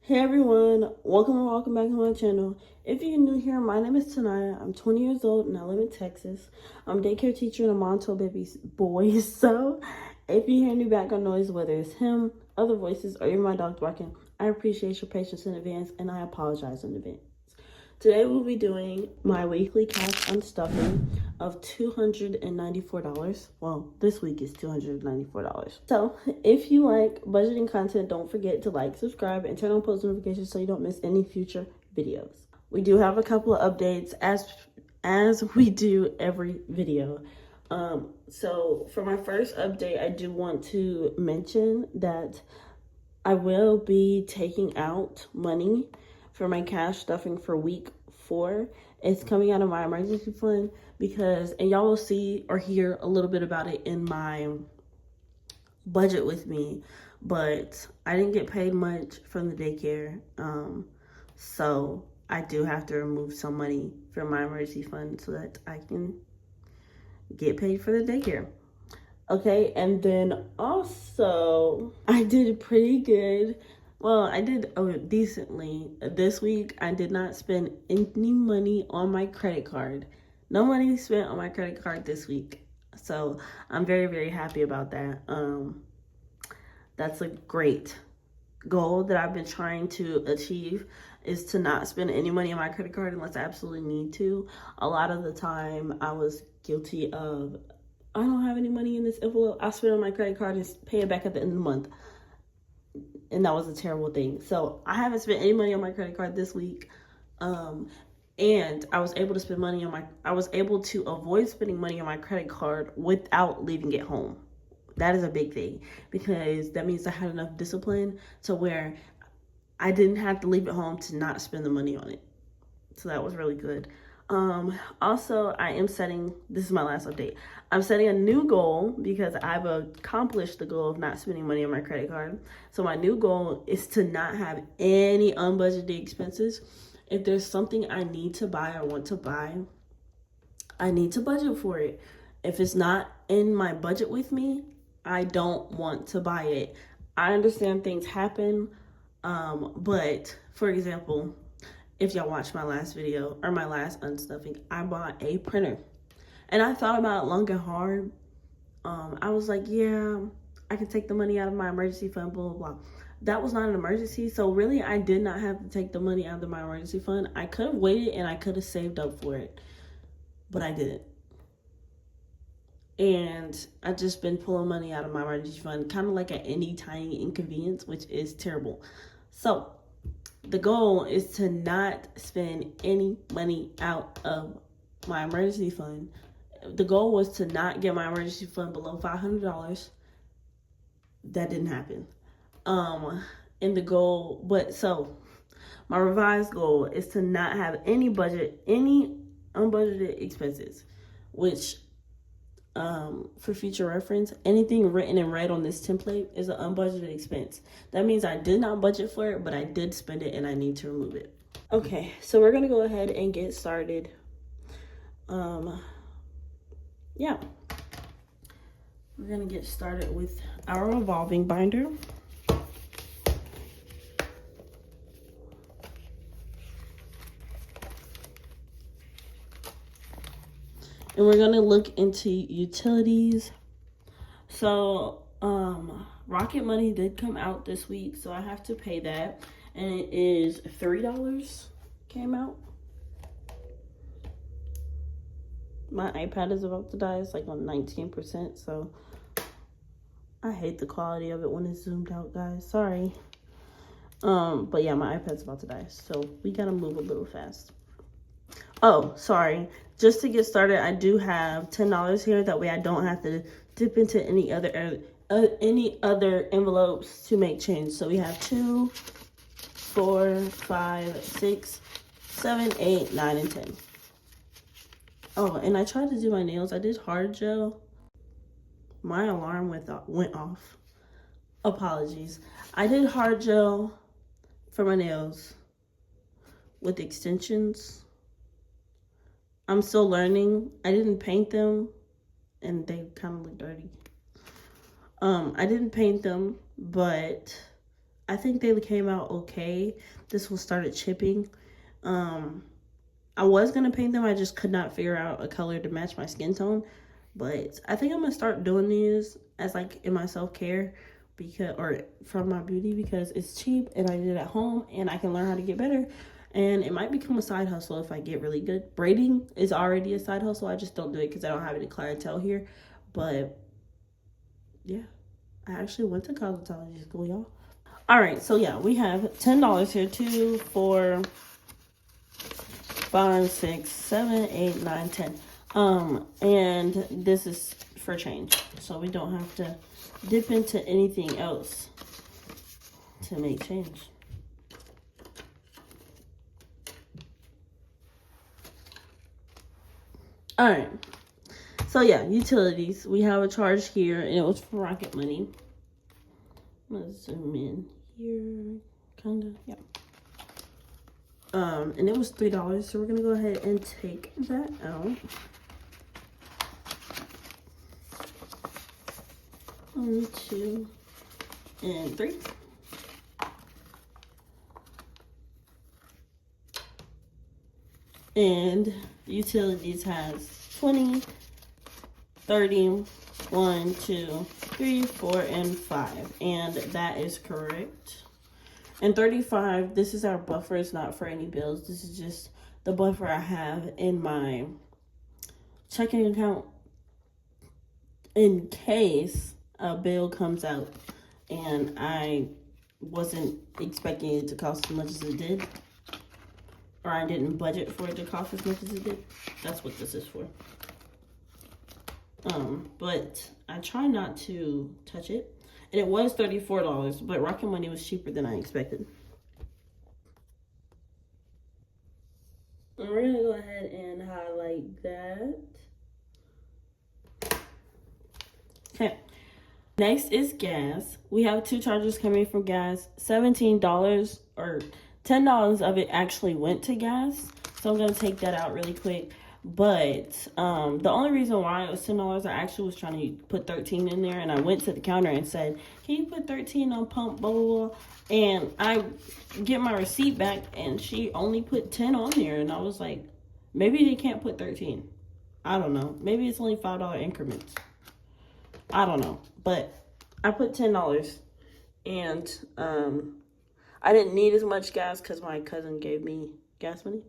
Hey everyone, welcome back to my channel. If you're new here, my name is Naya. I'm 20 years old and I live in Texas. I'm a daycare teacher and a mom to a baby boy. So if you hear any background noise, whether it's him, other voices, or even my dog barking, I appreciate your patience in advance and I apologize in advance. Today we'll be doing my weekly cash unstuffing of $294. Well, this week is $294. So if you like budgeting content, don't forget to like, subscribe, and turn on post notifications so you don't miss any future videos. We do have a couple of updates as we do every video. So for my first update, I do want to mention that I will be taking out money for my cash stuffing for week 4. It's coming out of my emergency fund because, and y'all will see or hear a little bit about it in my budget with me, but I didn't get paid much from the daycare. So I do have to remove some money from my emergency fund so that I can get paid for the daycare. Okay, and then also I did pretty good. Well, I did decently. This week, I did not spend any money on my credit card. No money spent on my credit card this week. So I'm very, very happy about that. That's a great goal that I've been trying to achieve, is to not spend any money on my credit card unless I absolutely need to. A lot of the time, I was guilty of, I don't have any money in this envelope. I'll spend it on my credit card and pay it back at the end of the month. And that was a terrible thing. So I haven't spent any money on my credit card this week. And I was able to spend money on I was able to avoid spending money on my credit card without leaving it home. That is a big thing because that means I had enough discipline to where I didn't have to leave it home to not spend the money on it. So that was really good. Also, I am setting, this is my last update, I'm setting a new goal because I've accomplished the goal of not spending money on my credit card. So my new goal is to not have any unbudgeted expenses. If there's something I need to buy or want to buy, I need to budget for it. If it's not in my budget with me, I don't want to buy it. I understand things happen, but for example, if y'all watched my last video or my last unstuffing, I bought a printer. And I thought about it long and hard. I was like, yeah, I can take the money out of my emergency fund, blah, blah, blah. That was not an emergency. So really, I did not have to take the money out of my emergency fund. I could have waited and I could have saved up for it, but I didn't. And I've just been pulling money out of my emergency fund, kind of like at any tiny inconvenience, which is terrible. So the goal is to not spend any money out of my emergency fund. The goal was to not get my emergency fund below $500. That didn't happen. And the goal, my revised goal is to not have any unbudgeted expenses, which, for future reference, anything written in red on this template is an unbudgeted expense. That means I did not budget for it, but I did spend it and I need to remove it. Okay, so we're gonna go ahead and get started. Yeah, we're gonna get started with our revolving binder. And we're gonna look into utilities. So Rocket Money did come out this week, so I have to pay that, and it is $3 came out. My iPad is about to die. It's like on 19%, so I hate the quality of it when it's zoomed out, guys. Sorry. But yeah, my iPad's about to die, so we gotta move a little fast. Oh, sorry. Just to get started, I do have $10 here. That way I don't have to dip into any other envelopes to make change. So we have 2, 4, 5, 6, 7, 8, 9, and 10. Oh, and I tried to do my nails. I did hard gel. My alarm went off. Apologies. I did hard gel for my nails with extensions. I'm still learning. I didn't paint them and they kind of look dirty. I didn't paint them, but I think they came out okay. This one started chipping. I was gonna paint them. I just could not figure out a color to match my skin tone. But I think I'm gonna start doing these as like in my self-care because, or from my beauty, because it's cheap and I did it at home and I can learn how to get better. And it might become a side hustle if I get really good. Braiding is already a side hustle. I just don't do it because I don't have any clientele here. But yeah, I actually went to cosmetology school, y'all. All right, so yeah, we have $10 here. 2, 4, 5, 6, 7, 8, 9, 10. And this is for change, so we don't have to dip into anything else to make change. All right, so yeah, utilities. We have a charge here, and it was for Rocket Money. Let's zoom in here, kinda, yeah. And it was $3, so we're gonna go ahead and take that out. 1, 2, and 3. And utilities has 20, 30, 1, 2, 3, 4, and 5. And that is correct. And 35, this is our buffer. It's not for any bills. This is just the buffer I have in my checking account in case a bill comes out and I wasn't expecting it to cost as much as it did, or I didn't budget for it to cost as much as it did. That's what this is for. But I try not to touch it. And it was $34, but Rocket Money was cheaper than I expected. And we're gonna go ahead and highlight that. Okay. Next is gas. We have 2 charges coming from gas. $17 or $10 of it actually went to gas. So I'm gonna take that out really quick. But the only reason why it was $10, I actually was trying to put 13 in there, and I went to the counter and said, "Can you put 13 on pump, blah, blah, blah?" And I get my receipt back, and she only put 10 on there, and I was like, maybe they can't put 13. I don't know. Maybe it's only $5 increments. I don't know, but I put $10, and I didn't need as much gas because my cousin gave me gas money.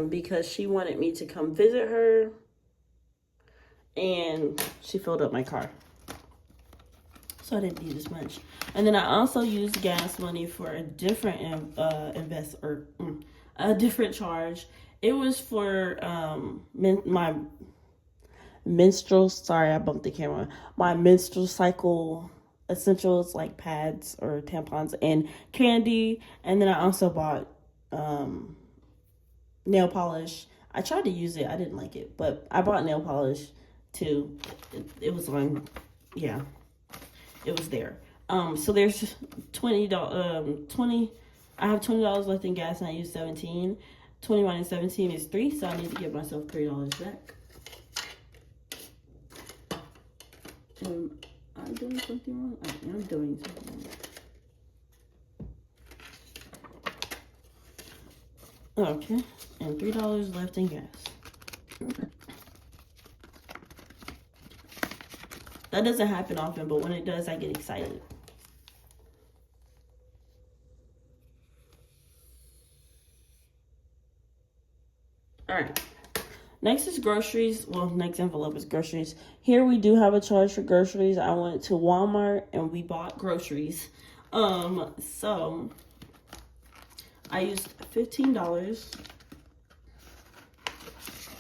Because she wanted me to come visit her, and she filled up my car, so I didn't need as much. And then I also used gas money for a different a different charge. It was for my menstrual. Sorry, I bumped the camera. My menstrual cycle essentials like pads or tampons and candy. And then I also bought nail polish. I tried to use it. I didn't like it, but I bought nail polish too. It was on, yeah, it was there. So there's $20. I have $20 left in gas, and I used 17. 20 minus 17 is 3, so I need to give myself $3 back. Am I doing something wrong? I am doing something wrong. Okay, and $3 left in gas. That doesn't happen often, but when it does, I get excited. All right. Next is groceries. Well, next envelope is groceries. Here we do have a charge for groceries. I went to Walmart and we bought groceries. So I used $15,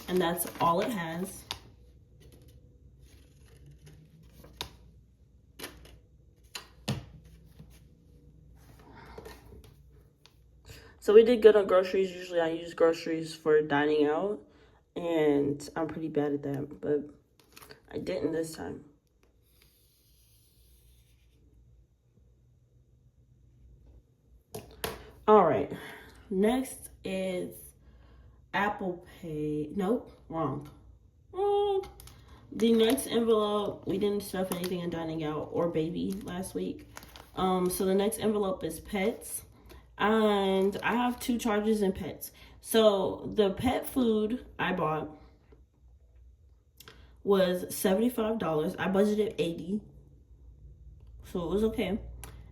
and that's all it has. So we did good on groceries. Usually I use groceries for dining out, and I'm pretty bad at that, but I didn't this time. All right, next is Apple Pay. Nope, wrong. the next envelope, we didn't stuff anything in dining out or baby last week. So the next envelope is pets. And I have 2 charges in pets. So the pet food I bought was $75. I budgeted $80. So it was okay.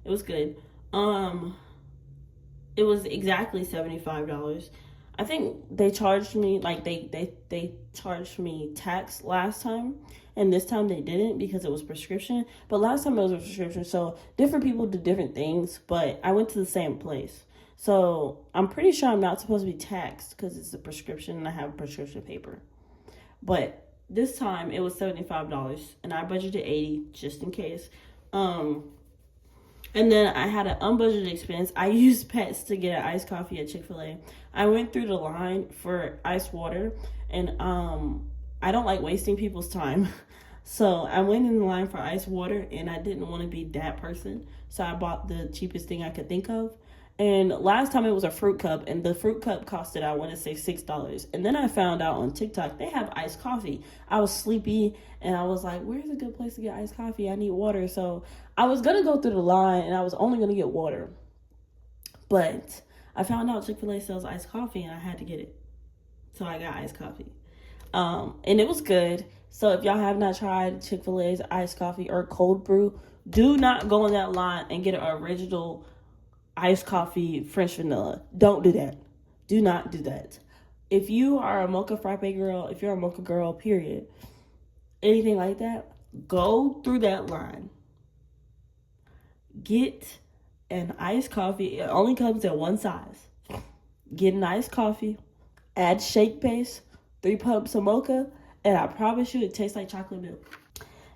It was good. It was exactly $75. I think they charged me, like, they charged me tax last time, and this time they didn't because it was prescription. But last time it was a prescription, so different people do different things, but I went to the same place. So I'm pretty sure I'm not supposed to be taxed because it's a prescription and I have prescription paper. But this time it was $75 and I budgeted $80 just in case. And then I had an unbudgeted expense. I used pets to get an iced coffee at Chick-fil-A. I went through the line for iced water, and I don't like wasting people's time. So I went in the line for iced water, and I didn't want to be that person. So I bought the cheapest thing I could think of. And last time it was a fruit cup, and the fruit cup costed, I want to say, $6. And then I found out on TikTok they have iced coffee. I was sleepy, and I was like, where's a good place to get iced coffee? I need water. So I was going to go through the line, and I was only going to get water. But I found out Chick-fil-A sells iced coffee, and I had to get it. So I got iced coffee. And it was good. So if y'all have not tried Chick-fil-A's iced coffee or cold brew, do not go in that line and get an original iced coffee French vanilla. Don't do that. Do not do that. If you are a mocha frappe girl, if you're a mocha girl, period, anything like that, go through that line. Get an iced coffee. It only comes in one size. Get an iced coffee, add shake base, 3 pumps of mocha, and I promise you it tastes like chocolate milk.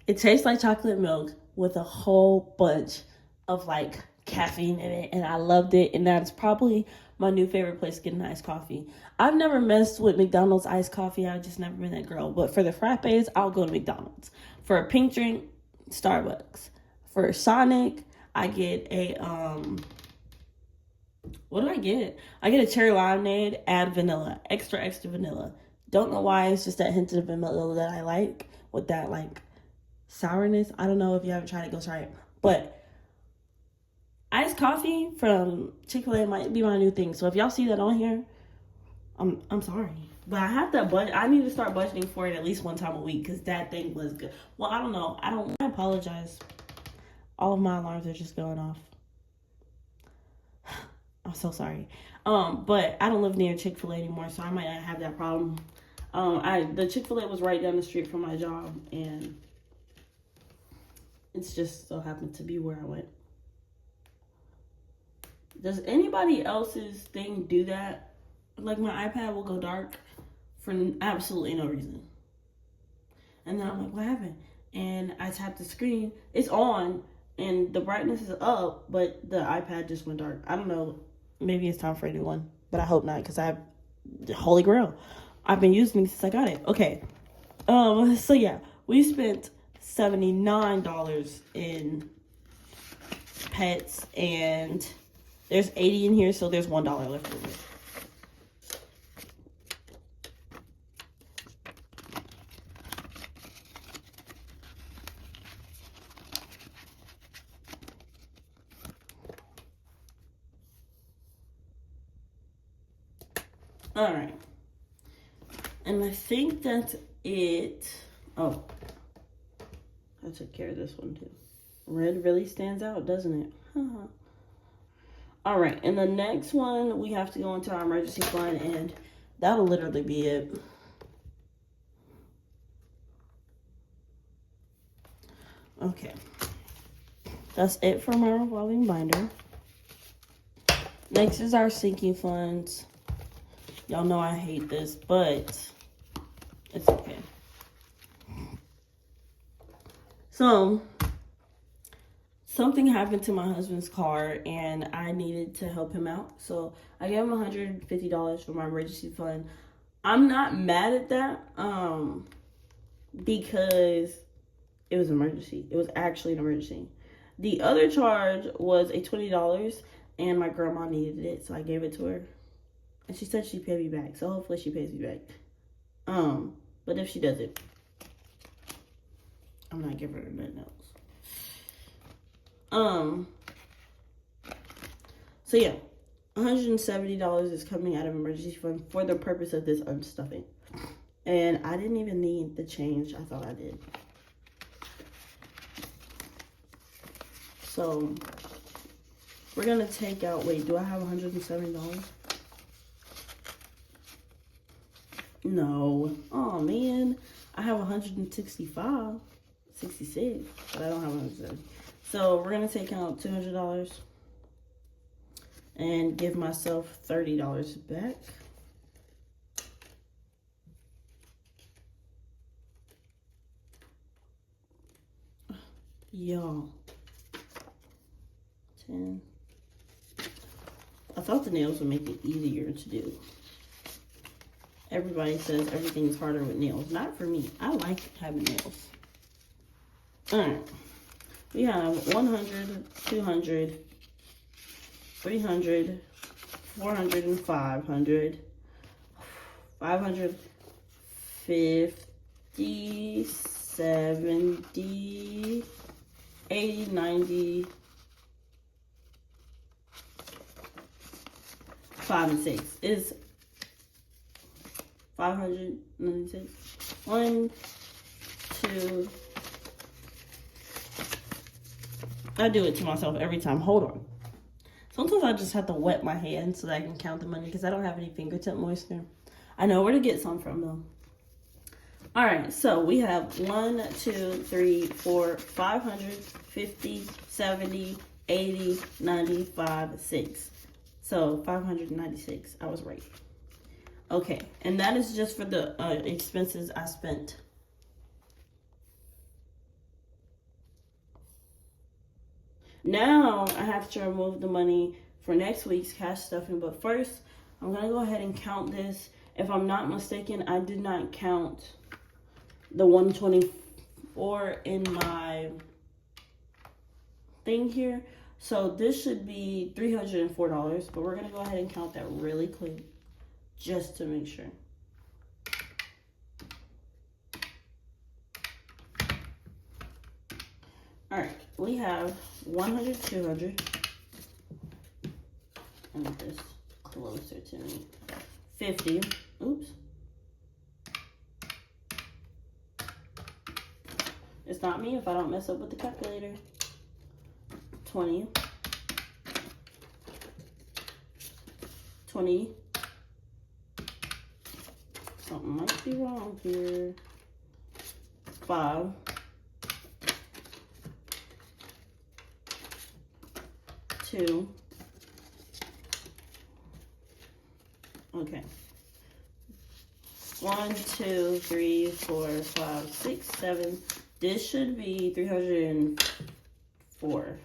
It tastes like chocolate milk with a whole bunch of like caffeine in it, and I loved it, and that's probably my new favorite place to get an iced coffee. I've never messed with McDonald's iced coffee. I've just never been that girl. But for the frappes, I'll go to McDonald's. For a pink drink, Starbucks. For Sonic, I get a what do I get? I get a cherry lemonade, add vanilla, extra vanilla. Don't know why, it's just that hint of vanilla that I like with that like sourness. I don't know if you haven't tried it, go try it. But iced coffee from Chick-fil-A might be my new thing. So if y'all see that on here, I'm sorry. But I have to budget. I need to start budgeting for it at least one time a week because that thing was good. Well, I don't know. I apologize. All of my alarms are just going off. I'm so sorry. But I don't live near Chick-fil-A anymore, so I might not have that problem. The Chick-fil-A was right down the street from my job, and it's just so happened to be where I went. Does anybody else's thing do that? Like my iPad will go dark for absolutely no reason. And then I'm like, what happened? And I tap the screen. It's on and the brightness is up, but the iPad just went dark. I don't know. Maybe it's time for a new one, but I hope not because I have the Holy Grail. I've been using it since I got it. Okay. So yeah, we spent $79 in pets, and there's 80 in here, so there's $1 left over. All right. And I think that's it. Oh, I took care of this one too. Red really stands out, doesn't it? All right, and the next one, we have to go into our emergency fund, and that'll literally be it. Okay. That's it for my revolving binder. Next is our sinking funds. Y'all know I hate this, but it's okay. So, something happened to my husband's car, and I needed to help him out. So, I gave him $150 for my emergency fund. I'm not mad at that, because it was an emergency. It was actually an emergency. The other charge was a $20, and my grandma needed it, so I gave it to her. And she said she'd pay me back, so hopefully she pays me back. But if she doesn't, I'm not giving her nothing else. So yeah, $170 is coming out of emergency fund for the purpose of this unstuffing. And I didn't even need the change. I thought I did. So we're gonna take out, wait, do I have $170? No. Oh man, I have 165, 66, but I don't have 170. So we're gonna take out $200 and give myself $30 back. Y'all, 10. I thought the nails would make it easier to do. Everybody says everything's harder with nails. Not for me. I like having nails. Alright. We have 100, 200, 300, 400, and 500. 500, 50, 70, 80, 90, 5 and 6 is 596. 1, 2. I do it to myself every time. Hold on. Sometimes I just have to wet my hand so that I can count the money because I don't have any fingertip moisture. I know where to get some from though. All right, so we have 1, 2, 3, 4, 550, 70, 80, 95, 6. So 596. I was right. Okay, and that is just for the expenses I spent. Now I have to remove the money for next week's cash stuffing, but first I'm gonna go ahead and count this. If I'm not mistaken, I did not count the 124 in my thing here. So this should be $304, but we're gonna go ahead and count that really quick just to make sure. All right, we have 100, 200. Let me this closer to me. 50, oops. It's not me if I don't mess up with the calculator. 20. 20. Something might be wrong here. 5. 2. Okay. 1, 2, 3, 4, 5, 6, 7. This should be 304.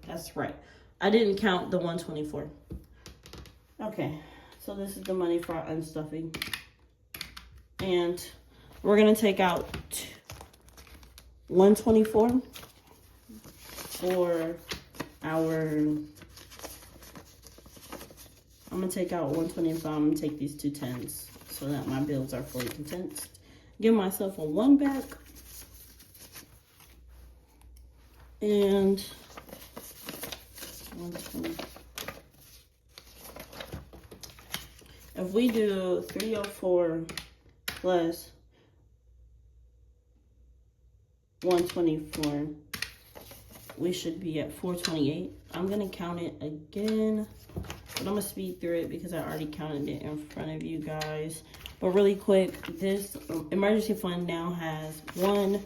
That's right. I didn't count the 124. Okay, so this is the money for our unstuffing. And we're gonna take out 124 for our, I'm gonna take out 125. I'm gonna take these 2 10s so that my bills are fully condensed. Give myself a 1 back. And 120. If we do 304 plus 124, we should be at 428. I'm gonna count it again, but I'm gonna speed through it because I already counted it in front of you guys. But really quick, this emergency fund now has 1,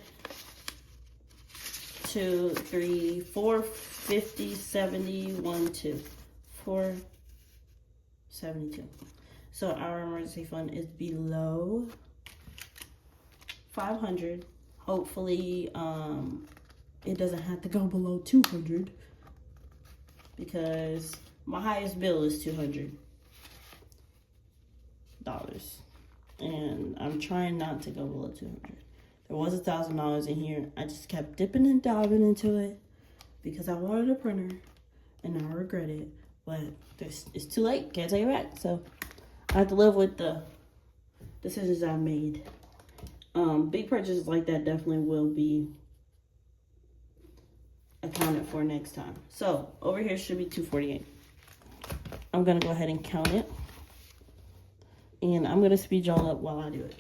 2, 3, 4, 50, 70, 1, 2, 4, 72. So our emergency fund is below 500. Hopefully, it doesn't have to go below 200 because my highest bill is $200. And I'm trying not to go below 200. There was $1,000 in here. I just kept dipping and diving into it because I wanted a printer and I regret it. But it's too late. Can't take it back. So I have to live with the decisions I made. Big purchases like that definitely will be accounted for next time. So over here should be $248. I'm gonna go ahead and count it, and I'm gonna speed y'all up while I do it.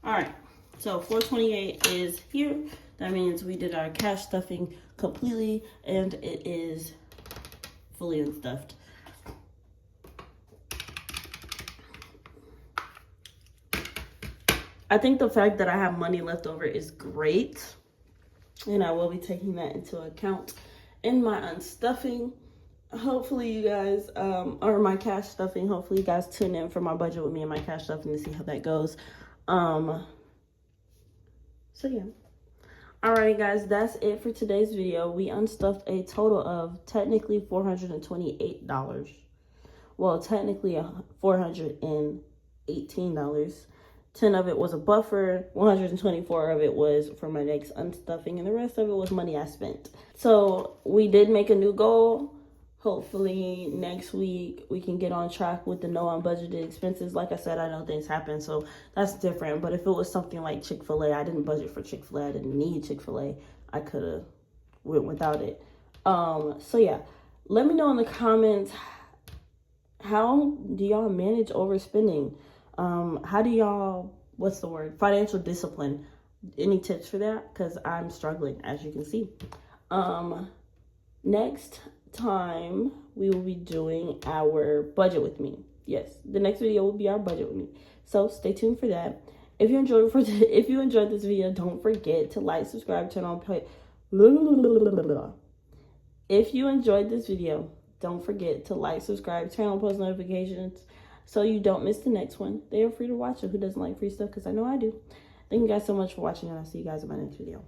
All right, so 428 is here. That means we did our cash stuffing completely, and it is fully unstuffed. I think the fact that I have money left over is great, and I will be taking that into account in my unstuffing. Hopefully you guys, or my cash stuffing, hopefully you guys tune in for my budget with me and my cash stuffing to see how that goes. So yeah. Alrighty guys, that's it for today's video. We unstuffed a total of technically $428. Well, technically $418. 10 of it was a buffer, 124 of it was for my next unstuffing, and the rest of it was money I spent. So we did make a new goal. Hopefully next week we can get on track with the no unbudgeted expenses. Like I said, I know things happen, so that's different. But if it was something like Chick-fil-A, I didn't budget for Chick-fil-A. I didn't need Chick-fil-A. I could have went without it. So yeah, let me know in the comments, how do y'all manage overspending? How do y'all, what's the word? Financial discipline. Any tips for that? Because I'm struggling, as you can see. Next time we will be doing our budget with me. Yes, the next video will be our budget with me. So stay tuned for that. If you enjoyed this video, don't forget to like, subscribe, turn on If you enjoyed this video, don't forget to like, subscribe, turn on post notifications so you don't miss the next one. They are free to watch it. Who doesn't like free stuff? Because I know I do. Thank you guys so much for watching, and I'll see you guys in my next video.